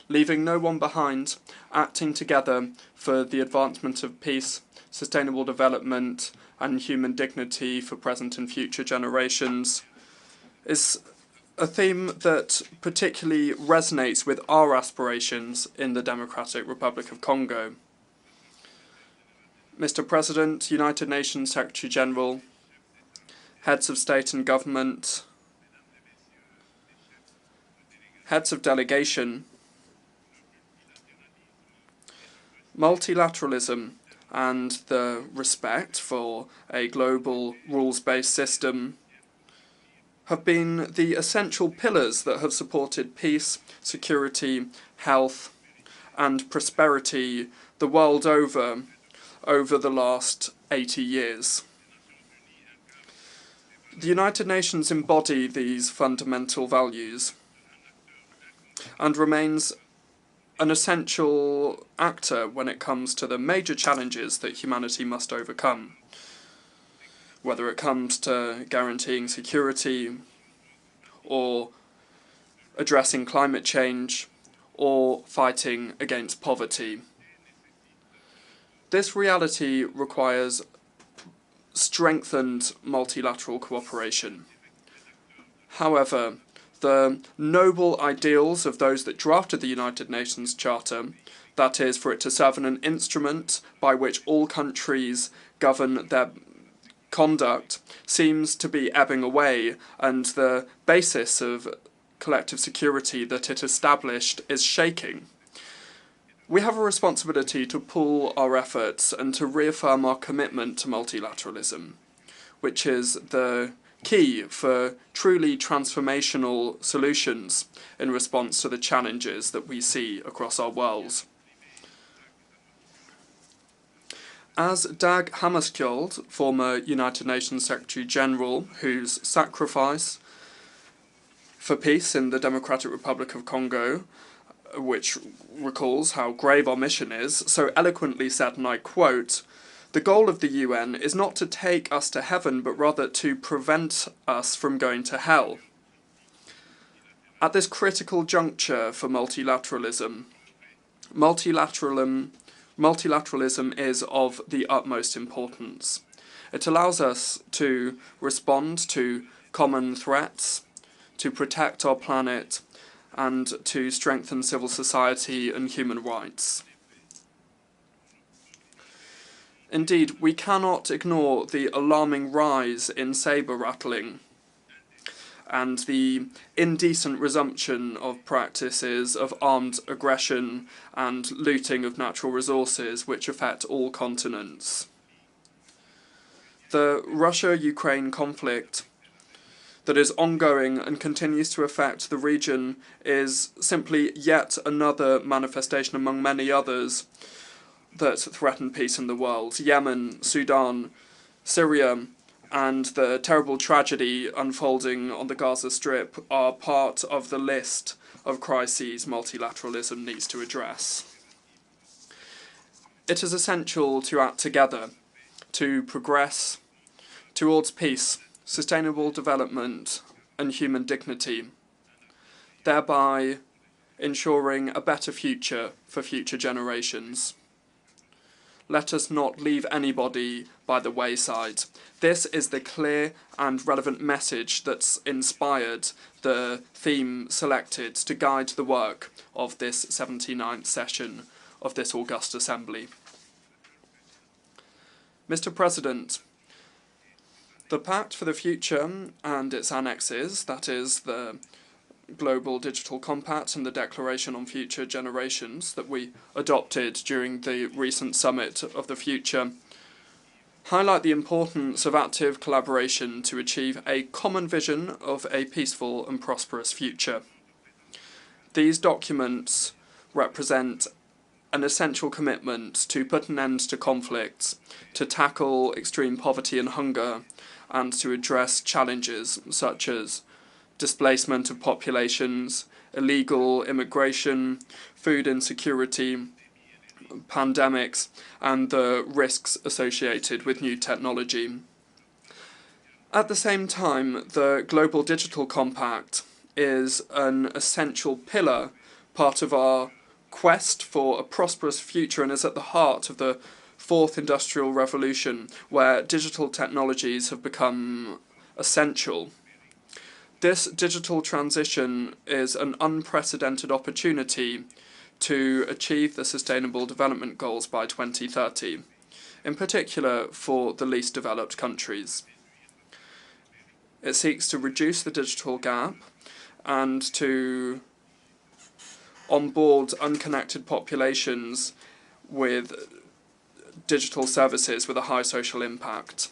leaving no one behind, acting together for the advancement of peace, sustainable development, and human dignity for present and future generations, is a theme that particularly resonates with our aspirations in the Democratic Republic of Congo. Mr. President, United Nations Secretary General, heads of state and government, heads of delegation, multilateralism and the respect for a global rules-based system have been the essential pillars that have supported peace, security, health, and prosperity the world over the last 80 years. The United Nations embody these fundamental values and remains an essential actor when it comes to the major challenges that humanity must overcome, whether it comes to guaranteeing security, or addressing climate change, or fighting against poverty. This reality requires strengthened multilateral cooperation. However, the noble ideals of those that drafted the United Nations Charter, that is, for it to serve as an instrument by which all countries govern their conduct, seems to be ebbing away, and the basis of collective security that it established is shaking. We have a responsibility to pool our efforts and to reaffirm our commitment to multilateralism, which is the key for truly transformational solutions in response to the challenges that we see across our world. As Dag Hammarskjöld, former United Nations Secretary General, whose sacrifice for peace in the Democratic Republic of Congo, which recalls how grave our mission is, so eloquently said, and I quote, "The goal of the UN is not to take us to heaven, but rather to prevent us from going to hell." At this critical juncture for multilateralism is of the utmost importance. It allows us to respond to common threats, to protect our planet, and to strengthen civil society and human rights. Indeed, we cannot ignore the alarming rise in sabre rattling and the indecent resumption of practices of armed aggression and looting of natural resources which affect all continents. The Russia-Ukraine conflict that is ongoing and continues to affect the region is simply yet another manifestation among many others that threaten peace in the world. Yemen, Sudan, Syria, and the terrible tragedy unfolding on the Gaza Strip are part of the list of crises multilateralism needs to address. It is essential to act together to progress towards peace, sustainable development, and human dignity, thereby ensuring a better future for future generations. Let us not leave anybody by the wayside. This is the clear and relevant message that's inspired the theme selected to guide the work of this 79th session of this august assembly. Mr. President, the Pact for the Future and its annexes, that is the Global Digital Compact and the Declaration on Future Generations that we adopted during the recent Summit of the Future, highlight the importance of active collaboration to achieve a common vision of a peaceful and prosperous future. These documents represent an essential commitment to put an end to conflicts, to tackle extreme poverty and hunger, and to address challenges such as displacement of populations, illegal immigration, food insecurity, pandemics, and the risks associated with new technology. At the same time, the Global Digital Compact is an essential pillar part of our quest for a prosperous future and is at the heart of the fourth industrial revolution, where digital technologies have become essential. This digital transition is an unprecedented opportunity to achieve the Sustainable Development Goals by 2030, in particular for the least developed countries. It seeks to reduce the digital gap and to onboard unconnected populations with digital services with a high social impact.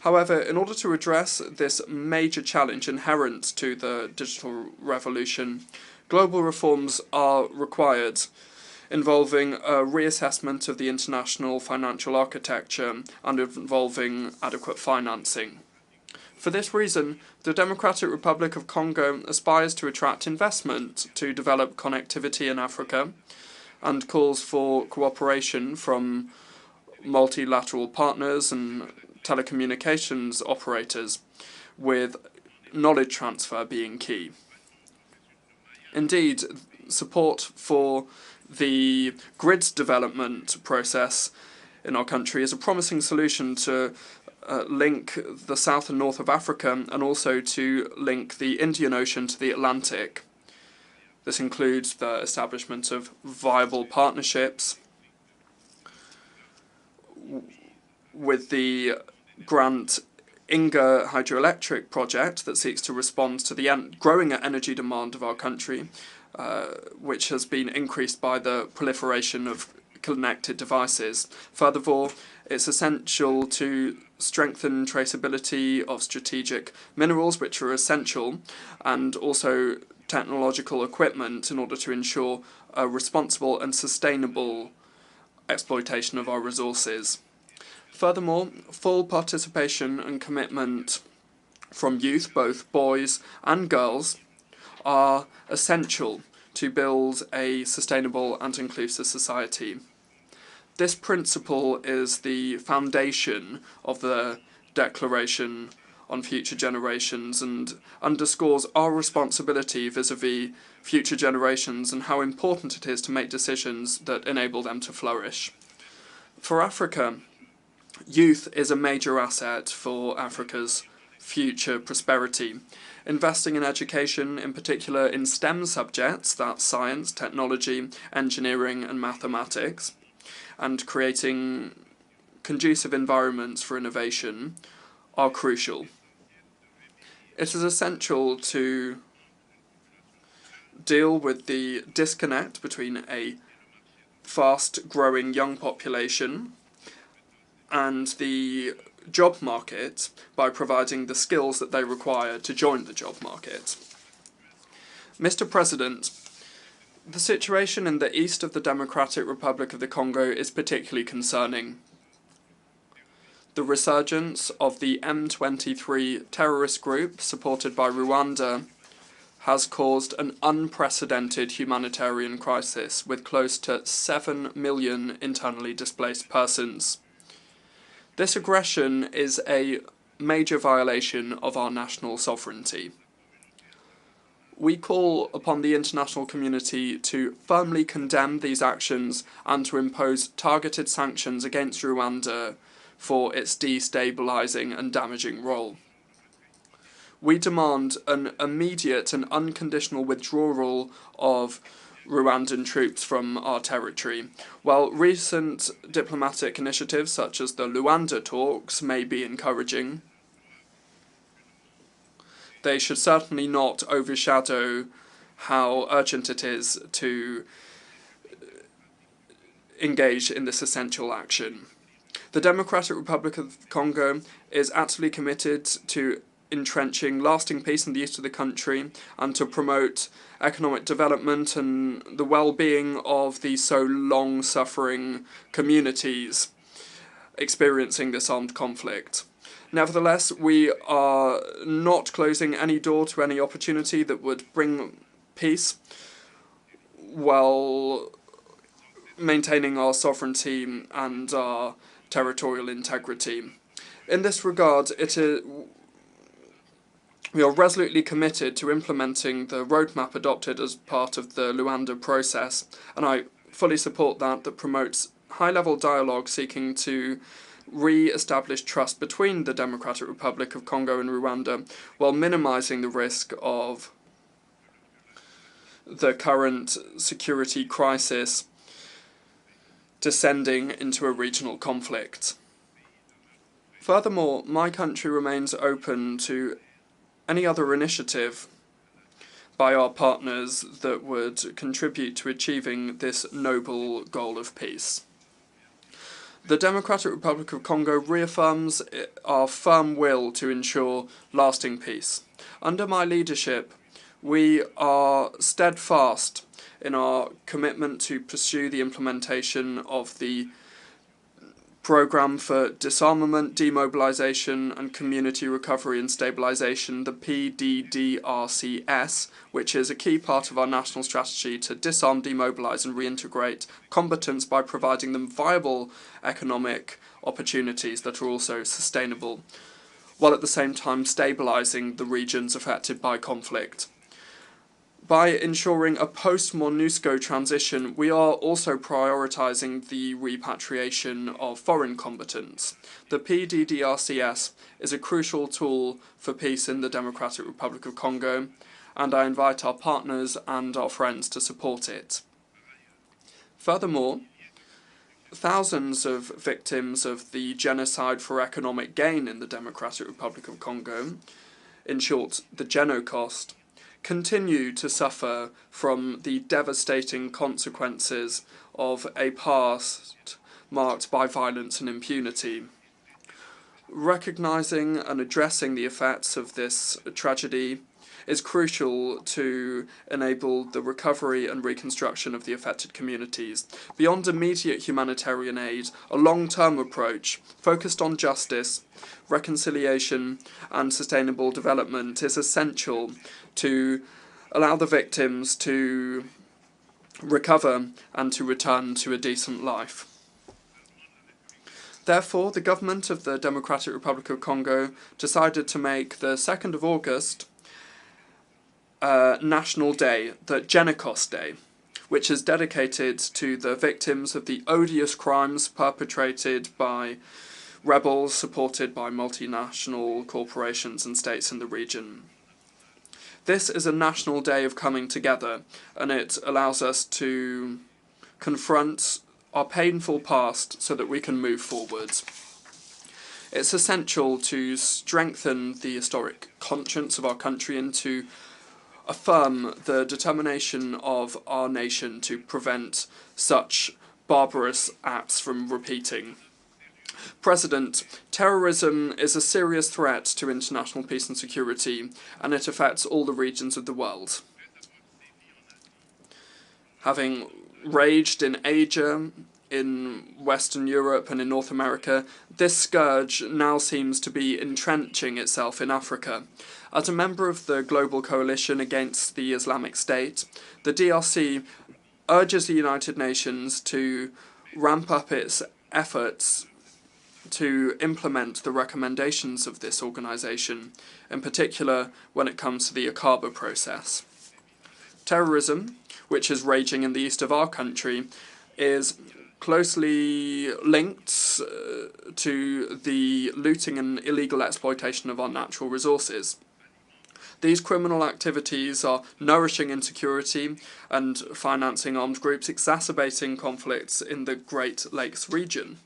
However, in order to address this major challenge inherent to the digital revolution, global reforms are required, involving a reassessment of the international financial architecture and involving adequate financing. For this reason, the Democratic Republic of Congo aspires to attract investment to develop connectivity in Africa and calls for cooperation from multilateral partners and telecommunications operators, with knowledge transfer being key. Indeed, support for the grid development process in our country is a promising solution to link the south and north of Africa and also to link the Indian Ocean to the Atlantic. This includes the establishment of viable partnerships with the Grant UNGA hydroelectric project that seeks to respond to the growing energy demand of our country, which has been increased by the proliferation of connected devices. Furthermore, it's essential to strengthen traceability of strategic minerals, which are essential, and also technological equipment in order to ensure a responsible and sustainable exploitation of our resources. Furthermore, full participation and commitment from youth, both boys and girls, are essential to build a sustainable and inclusive society. This principle is the foundation of the Declaration on Future Generations and underscores our responsibility vis-à-vis future generations and how important it is to make decisions that enable them to flourish. For Africa, youth is a major asset for Africa's future prosperity. Investing in education, in particular in STEM subjects, that's science, technology, engineering and mathematics, and creating conducive environments for innovation are crucial. It is essential to deal with the disconnect between a fast-growing young population and the job market by providing the skills that they require to join the job market. Mr. President, the situation in the east of the Democratic Republic of the Congo is particularly concerning. The resurgence of the M23 terrorist group, supported by Rwanda, has caused an unprecedented humanitarian crisis with close to 7 million internally displaced persons. This aggression is a major violation of our national sovereignty. We call upon the international community to firmly condemn these actions and to impose targeted sanctions against Rwanda for its destabilising and damaging role. We demand an immediate and unconditional withdrawal of Rwandan troops from our territory. While recent diplomatic initiatives such as the Luanda talks may be encouraging, they should certainly not overshadow how urgent it is to engage in this essential action. The Democratic Republic of Congo is absolutely committed to entrenching lasting peace in the east of the country and to promote economic development and the well-being of the so long-suffering communities experiencing this armed conflict. Nevertheless, we are not closing any door to any opportunity that would bring peace while maintaining our sovereignty and our territorial integrity. In this regard, We are resolutely committed to implementing the roadmap adopted as part of the Luanda process, and I fully support that promotes high-level dialogue seeking to re-establish trust between the Democratic Republic of Congo and Rwanda, while minimising the risk of the current security crisis descending into a regional conflict. Furthermore, my country remains open to any other initiative by our partners that would contribute to achieving this noble goal of peace. The Democratic Republic of Congo reaffirms our firm will to ensure lasting peace. Under my leadership, we are steadfast in our commitment to pursue the implementation of the Programme for Disarmament, Demobilisation and Community Recovery and Stabilisation, the PDDRCS, which is a key part of our national strategy to disarm, demobilise and reintegrate combatants by providing them viable economic opportunities that are also sustainable, while at the same time stabilising the regions affected by conflict. By ensuring a post-MONUSCO transition, we are also prioritising the repatriation of foreign combatants. The PDDRCS is a crucial tool for peace in the Democratic Republic of Congo, and I invite our partners and our friends to support it. Furthermore, thousands of victims of the genocide for economic gain in the Democratic Republic of Congo, in short, the Genocost, continue to suffer from the devastating consequences of a past marked by violence and impunity. Recognising and addressing the effects of this tragedy is crucial to enable the recovery and reconstruction of the affected communities. Beyond immediate humanitarian aid, a long-term approach focused on justice, reconciliation and sustainable development is essential to allow the victims to recover and to return to a decent life. Therefore, the government of the Democratic Republic of Congo decided to make the 2nd of August National Day, the Genocost Day, which is dedicated to the victims of the odious crimes perpetrated by rebels supported by multinational corporations and states in the region. This is a national day of coming together, and it allows us to confront our painful past so that we can move forward. It's essential to strengthen the historic conscience of our country and to affirm the determination of our nation to prevent such barbarous acts from repeating. President, terrorism is a serious threat to international peace and security, and it affects all the regions of the world. Having raged in Asia, in Western Europe and in North America, this scourge now seems to be entrenching itself in Africa. As a member of the Global Coalition Against the Islamic State, the DRC urges the United Nations to ramp up its efforts to implement the recommendations of this organisation, in particular when it comes to the Akaba process. Terrorism, which is raging in the east of our country, is closely linked to the looting and illegal exploitation of our natural resources. These criminal activities are nourishing insecurity and financing armed groups, exacerbating conflicts in the Great Lakes region.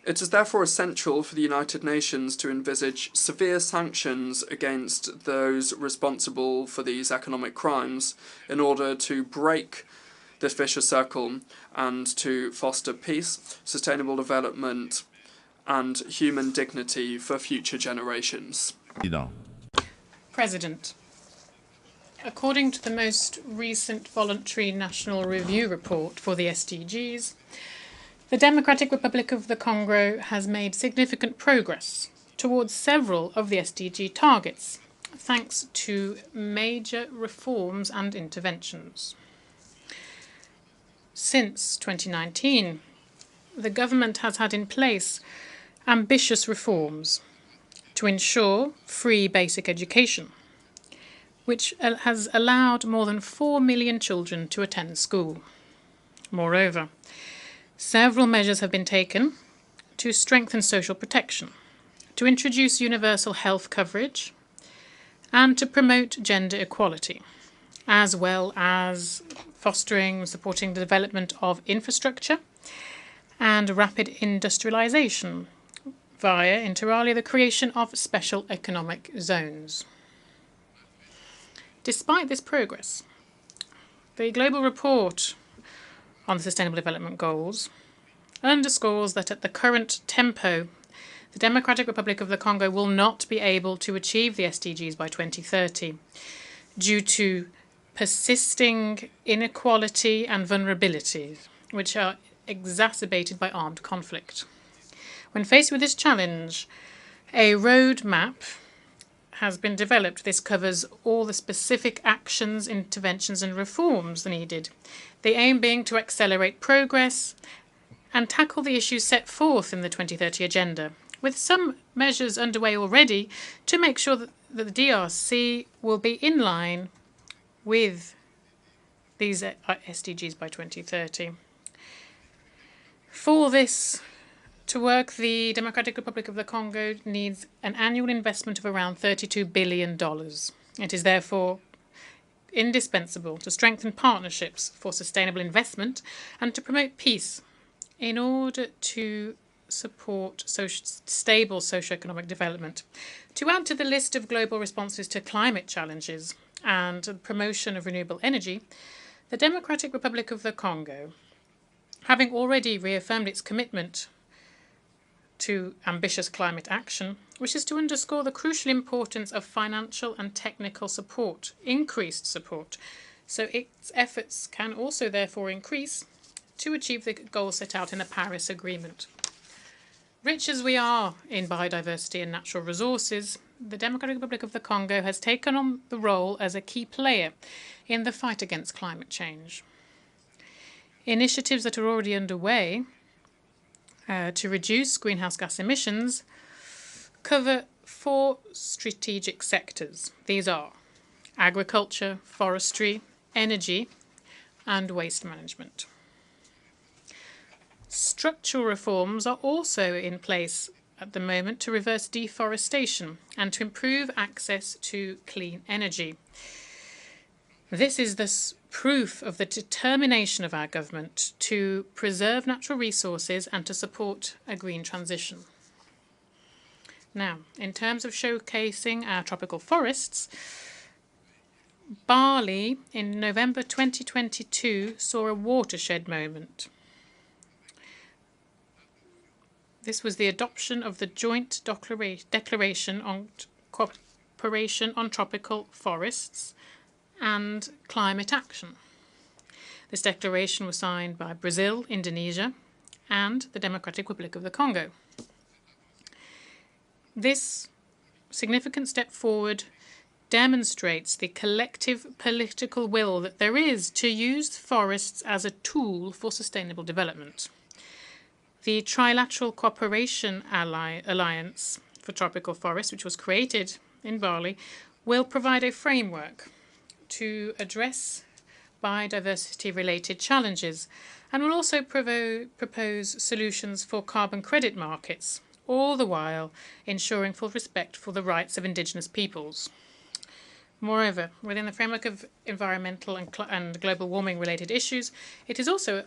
It is therefore essential for the United Nations to envisage severe sanctions against those responsible for these economic crimes in order to break this vicious circle and to foster peace, sustainable development and human dignity for future generations. President, according to the most recent voluntary national review report for the SDGs, the Democratic Republic of the Congo has made significant progress towards several of the SDG targets, thanks to major reforms and interventions. Since 2019, the government has had in place ambitious reforms to ensure free basic education, which has allowed more than 4 million children to attend school. Moreover, several measures have been taken to strengthen social protection, to introduce universal health coverage, and to promote gender equality, as well as fostering and supporting the development of infrastructure and rapid industrialization via, inter alia, the creation of special economic zones. Despite this progress, the Global Report on the Sustainable Development Goals underscores that at the current tempo, the Democratic Republic of the Congo will not be able to achieve the SDGs by 2030 due to persisting inequality and vulnerabilities, which are exacerbated by armed conflict. When faced with this challenge, a roadmap has been developed. This covers all the specific actions, interventions and reforms needed, the aim being to accelerate progress and tackle the issues set forth in the 2030 Agenda, with some measures underway already to make sure that the DRC will be in line with these SDGs by 2030. For this to work, the Democratic Republic of the Congo needs an annual investment of around $32 billion. It is therefore indispensable to strengthen partnerships for sustainable investment and to promote peace in order to support stable socio-economic development. To add to the list of global responses to climate challenges and the promotion of renewable energy, the Democratic Republic of the Congo, having already reaffirmed its commitment to ambitious climate action, wishes to underscore the crucial importance of financial and technical support, increased support, so its efforts can also therefore increase to achieve the goals set out in the Paris Agreement. Rich as we are in biodiversity and natural resources, the Democratic Republic of the Congo has taken on the role as a key player in the fight against climate change. Initiatives that are already underway to reduce greenhouse gas emissions cover 4 strategic sectors. These are agriculture, forestry, energy, and waste management. Structural reforms are also in place at the moment to reverse deforestation and to improve access to clean energy. This is the proof of the determination of our government to preserve natural resources and to support a green transition. Now, in terms of showcasing our tropical forests, Bali in November 2022 saw a watershed moment. This was the adoption of the Joint Declaration on Cooperation on Tropical Forests and Climate Action. This declaration was signed by Brazil, Indonesia, and the Democratic Republic of the Congo. This significant step forward demonstrates the collective political will that there is to use forests as a tool for sustainable development. The Trilateral Cooperation Alliance for Tropical Forests, which was created in Bali, will provide a framework to address biodiversity-related challenges and will also propose solutions for carbon credit markets, all the while ensuring full respect for the rights of indigenous peoples. Moreover, within the framework of environmental and global warming-related issues, it is also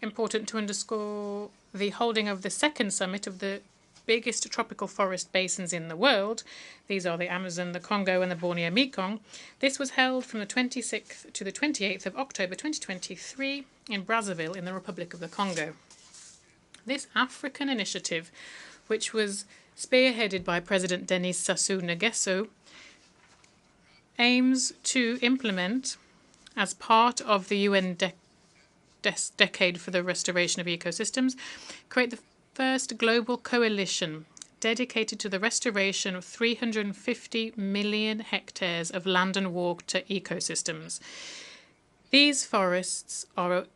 important to underscore the holding of the second summit of the biggest tropical forest basins in the world. These are the Amazon, the Congo, and the Borneo Mekong. This was held from the 26th to the 28th of October 2023 in Brazzaville in the Republic of the Congo. This African initiative, which was spearheaded by President Denis Sassou Nguesso, aims to implement, as part of the UN Decade for the Restoration of Ecosystems, create the first global coalition dedicated to the restoration of 350 million hectares of land and water ecosystems. These forests are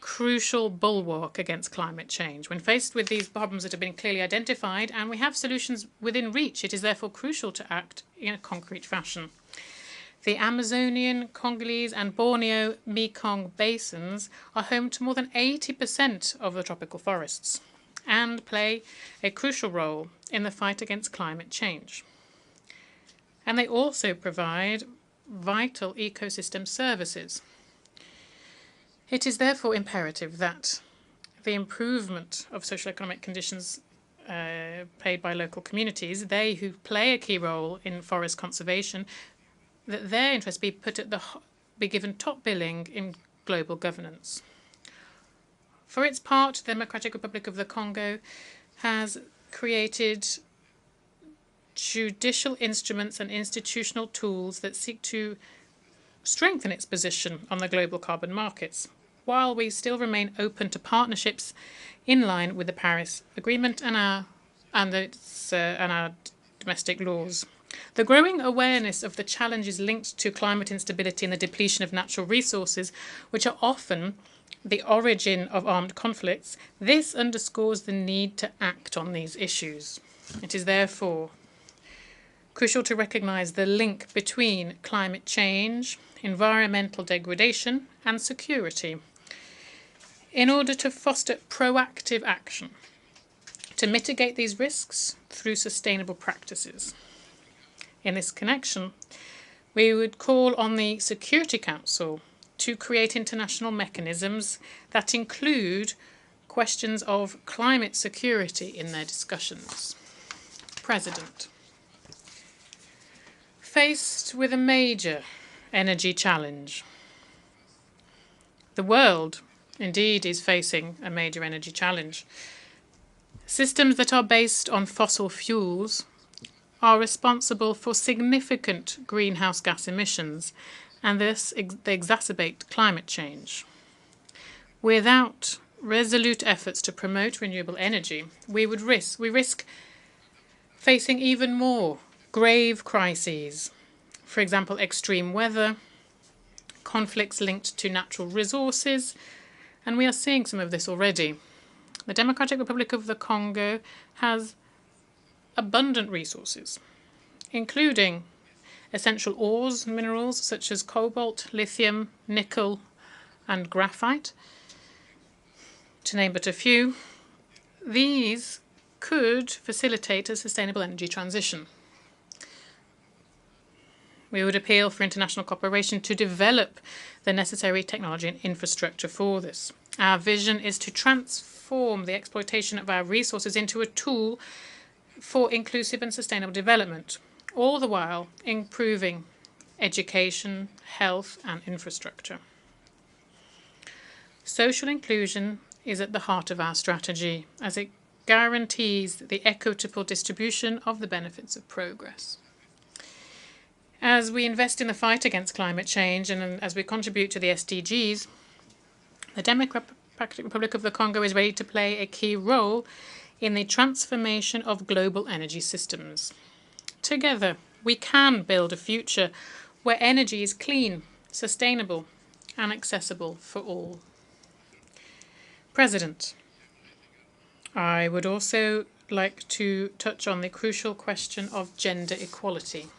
crucial bulwark against climate change. When faced with these problems that have been clearly identified and we have solutions within reach, it is therefore crucial to act in a concrete fashion. The Amazonian, Congolese and Borneo Mekong basins are home to more than 80% of the tropical forests and play a crucial role in the fight against climate change. And they also provide vital ecosystem services. It is therefore imperative that the improvement of social-economic conditions played by local communities, they who play a key role in forest conservation, that their interests be given top billing in global governance. For its part, the Democratic Republic of the Congo has created judicial instruments and institutional tools that seek to strengthen its position on the global carbon markets, while we still remain open to partnerships in line with the Paris Agreement and our domestic laws. The growing awareness of the challenges linked to climate instability and the depletion of natural resources, which are often the origin of armed conflicts, this underscores the need to act on these issues. It is therefore crucial to recognise the link between climate change, environmental degradation and security in order to foster proactive action to mitigate these risks through sustainable practices. In this connection, we would call on the Security Council to create international mechanisms that include questions of climate security in their discussions. President, faced with a major energy challenge, the world indeed is facing a major energy challenge. Systems that are based on fossil fuels are responsible for significant greenhouse gas emissions, and thus they exacerbate climate change. Without resolute efforts to promote renewable energy, we risk facing even more grave crises. For example, extreme weather, conflicts linked to natural resources, and we are seeing some of this already. The Democratic Republic of the Congo has abundant resources, including essential ores and minerals such as cobalt, lithium, nickel, and graphite, to name but a few. These could facilitate a sustainable energy transition. We would appeal for international cooperation to develop the necessary technology and infrastructure for this. Our vision is to transform the exploitation of our resources into a tool for inclusive and sustainable development, all the while improving education, health, and infrastructure. Social inclusion is at the heart of our strategy, as it guarantees the equitable distribution of the benefits of progress. As we invest in the fight against climate change and as we contribute to the SDGs, the Democratic Republic of the Congo is ready to play a key role in the transformation of global energy systems. Together, we can build a future where energy is clean, sustainable, and accessible for all. President, I would also like to touch on the crucial question of gender equality.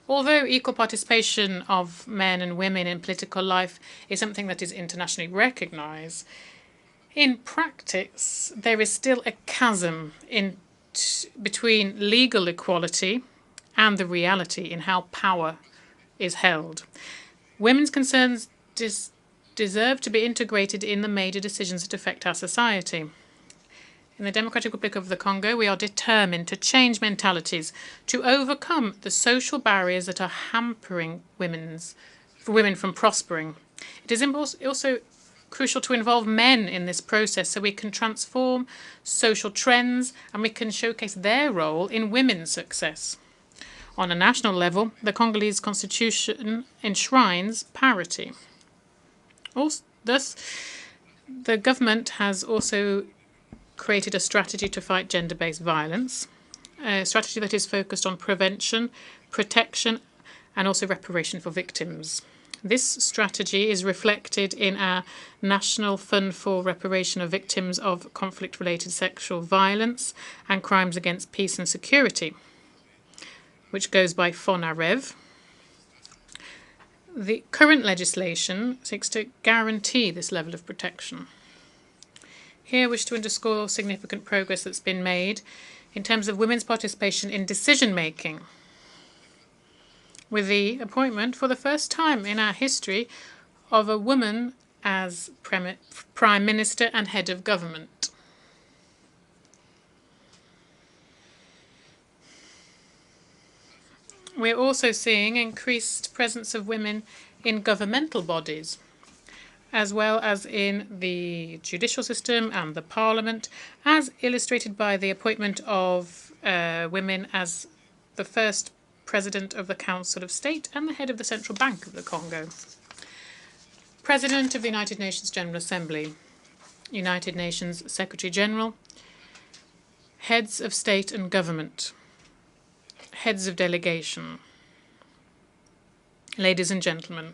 Although equal participation of men and women in political life is something that is internationally recognized, in practice there is still a chasm between legal equality and the reality in how power is held. Women's concerns deserve to be integrated in the major decisions that affect our society. In the Democratic Republic of the Congo, we are determined to change mentalities, to overcome the social barriers that are hampering women from prospering. It is also crucial to involve men in this process so we can transform social trends and we can showcase their role in women's success. On a national level, the Congolese constitution enshrines parity. Thus, the government has also created a strategy to fight gender-based violence, a strategy that is focused on prevention, protection, and also reparation for victims. This strategy is reflected in our National Fund for Reparation of Victims of Conflict-Related Sexual Violence and Crimes Against Peace and Security, which goes by FONAREV. The current legislation seeks to guarantee this level of protection. Here I wish to underscore significant progress that's been made in terms of women's participation in decision-making, with the appointment for the first time in our history of a woman as Prime Minister and Head of Government. We're also seeing increased presence of women in governmental bodies, as well as in the judicial system and the parliament, as illustrated by the appointment of women as the first President of the Council of State and the head of the Central Bank of the Congo, President of the United Nations General Assembly, United Nations Secretary General, heads of state and government, heads of delegation. Ladies and gentlemen,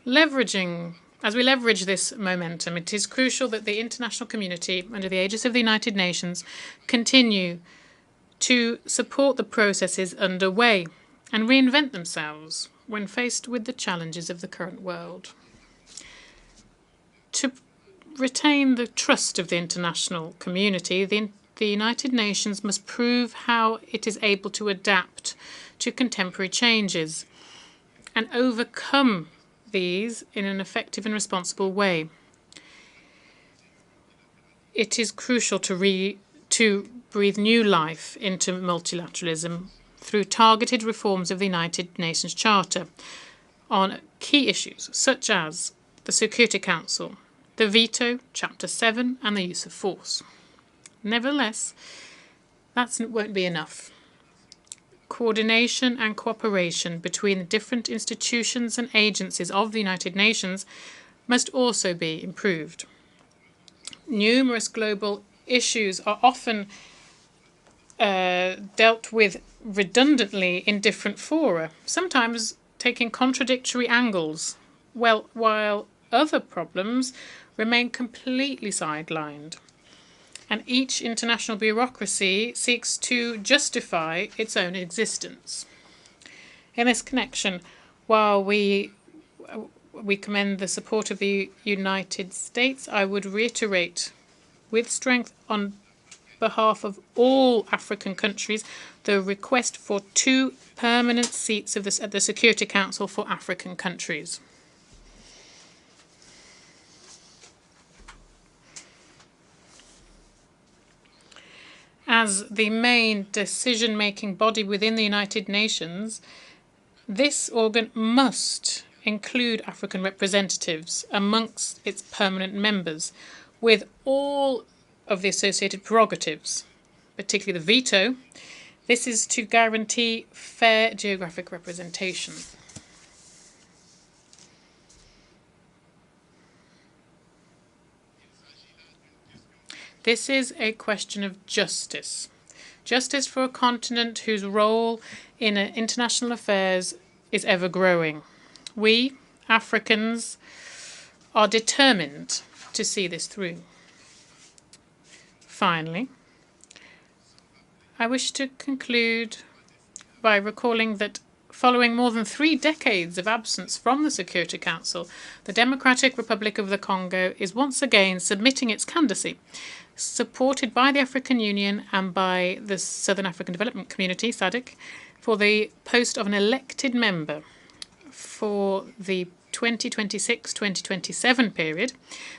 as we leverage this momentum, it is crucial that the international community, under the aegis of the United Nations, continue to support the processes underway and reinvent themselves when faced with the challenges of the current world. To retain the trust of the international community, the United Nations must prove how it is able to adapt to contemporary changes and overcome these in an effective and responsible way. It is crucial to breathe new life into multilateralism through targeted reforms of the United Nations Charter on key issues such as the Security Council, the veto, Chapter 7, and the use of force. Nevertheless, that won't be enough. Coordination and cooperation between the different institutions and agencies of the United Nations must also be improved. Numerous global issues are often dealt with redundantly in different fora, sometimes taking contradictory angles, while other problems remain completely sidelined. And each international bureaucracy seeks to justify its own existence. In this connection, while we commend the support of the United States, I would reiterate with strength on behalf of all African countries the request for 2 permanent seats at the Security Council for African countries. As the main decision-making body within the United Nations, this organ must include African representatives amongst its permanent members, with all of the associated prerogatives, particularly the veto. This is to guarantee fair geographic representation. This is a question of justice. Justice for a continent whose role in international affairs is ever growing. We, Africans, are determined to see this through. Finally, I wish to conclude by recalling that following more than 3 decades of absence from the Security Council, the Democratic Republic of the Congo is once again submitting its candidacy, supported by the African Union and by the Southern African Development Community, SADC, for the post of an elected member for the 2026-2027 period.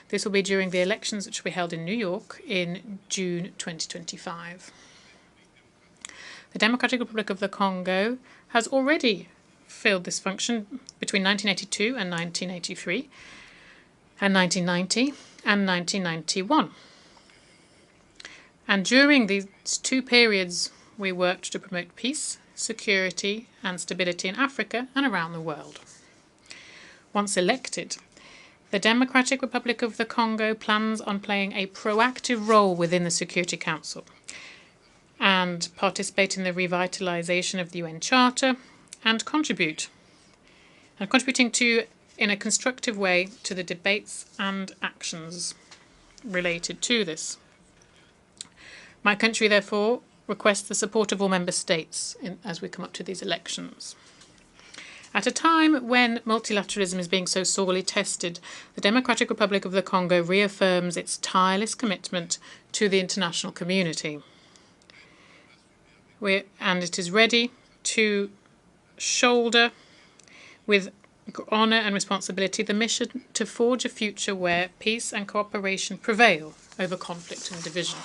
This will be during the elections which will be held in New York in June 2025. The Democratic Republic of the Congo has already filled this function between 1982 and 1983, and 1990 and 1991. And during these 2 periods, we worked to promote peace, security, and stability in Africa and around the world. Once elected, the Democratic Republic of the Congo plans on playing a proactive role within the Security Council and participate in the revitalization of the UN Charter and contributing in a constructive way to the debates and actions related to this. My country, therefore, requests the support of all member states as we come up to these elections. At a time when multilateralism is being so sorely tested, the Democratic Republic of the Congo reaffirms its tireless commitment to the international community. And it is ready to shoulder with honour and responsibility the mission to forge a future where peace and cooperation prevail over conflict and division.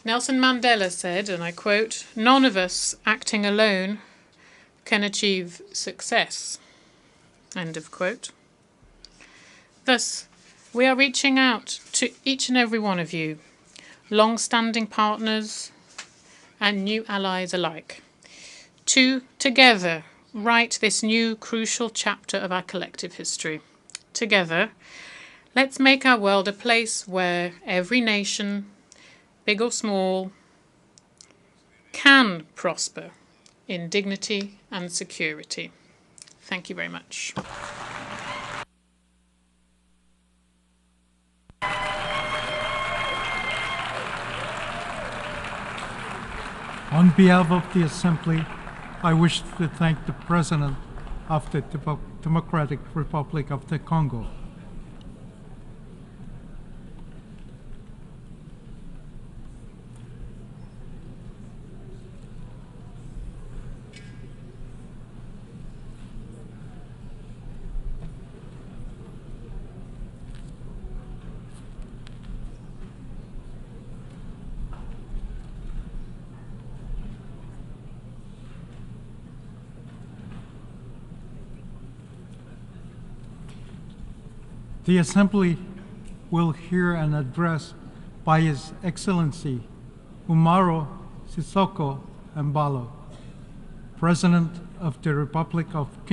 Nelson Mandela said, and I quote, "None of us acting alone can achieve success." End of quote. Thus, we are reaching out to each and every one of you, long-standing partners and new allies alike, to together write this new crucial chapter of our collective history. Together, let's make our world a place where every nation, big or small, can prosper in dignity and security. Thank you very much. On behalf of the Assembly, I wish to thank the President of the Democratic Republic of the Congo. The Assembly will hear an address by His Excellency Umaro Sissoco Embalo, President of the Republic of